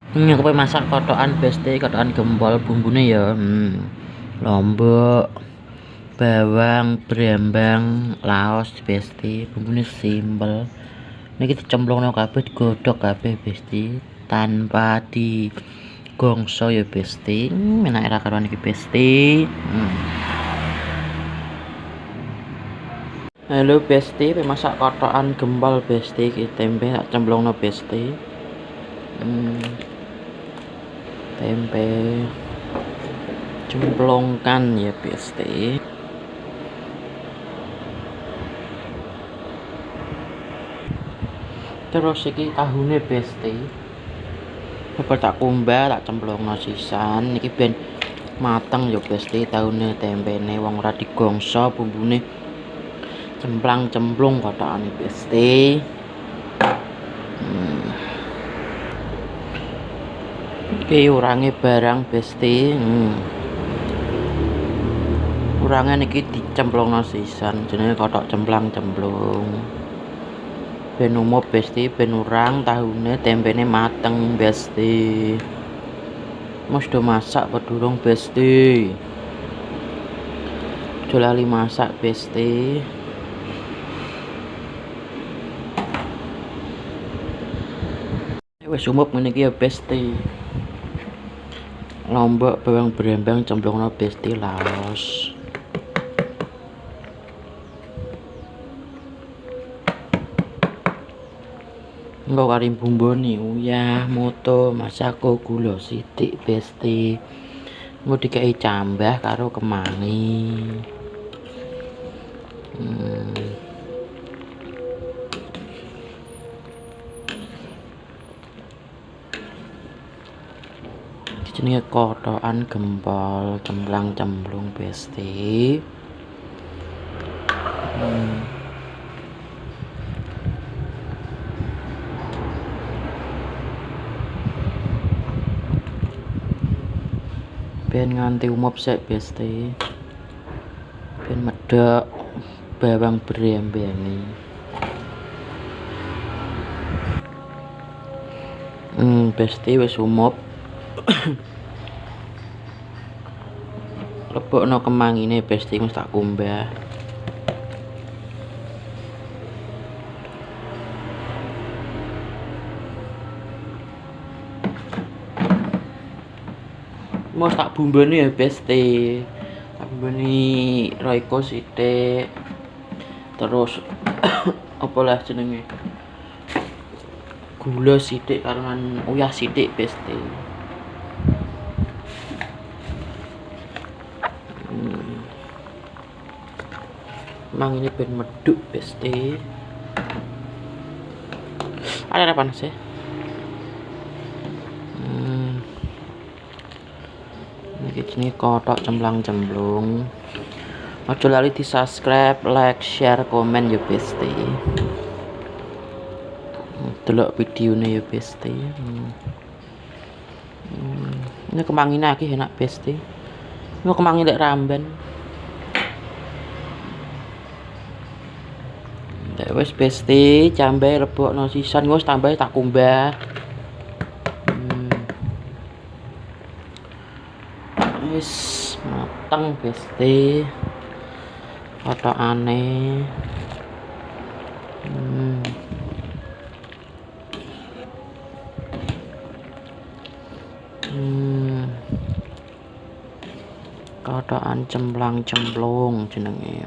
Aku pengen masak kotokan besti, kotokan gempol bumbune ya. Lombok, bawang, brambang, laos besti. Bumbune simpel. Niki dicemplungno kabeh, digodhog kabeh besti tanpa digongso ya besti. Enak ra karuan iki besti. Halo besti, masak kotokan gempol besti, iki tempe tak cemplungno besti. Tempe cemplungkan ya besti. Terus iki tahune besti. Coba tak kumbah, tak cemplungno sisan. Iki ben mateng ya besti tahune tempene wong ora digongso bumbune. Cemplang-cemplung kotokane besti. Iki urange barang besti. Urange niki dicemplungno sisan jenenge kotok cemplang-cemplung. Ben umum besti, ben urang tahune tempene mateng besti. Mas do masak apa durung besti? Aja lali masak besti. Wis umup ngene iki ya besti. Lombok bawang brambang cemplungno besti laos. Engko kari bumbone uyah, moto, masako, gula sithik besti. Engko dikei cambah karo kemangi. Jenenge kotokan gempol cemplang-cemplung besti. Ben nganti umup sik besti. Ben medhok bawang brambang. Besti wis umup. Lebokno kemangine besti wis tak kumbah. Mau tak bumboni ya besti. Tak bumboni Royco sithik. Terus apa lah jenenge? Gula sithik karonan uyah sithik besti. Mang ini ben meduk besti. Ada panas ya? Ini kotok cemplang-cemplung. Aja lali di subscribe, like, share, komen ya besti. Delok videone ya besti. Ini kemangine iki enak besti. Ini kemangi lek ramben. Ndek wis besti, cambai rebokno sisan wis tambah tak kumbah. Wis mateng besti. Kotokane. Kotokan cemplang-cemplung jenenge.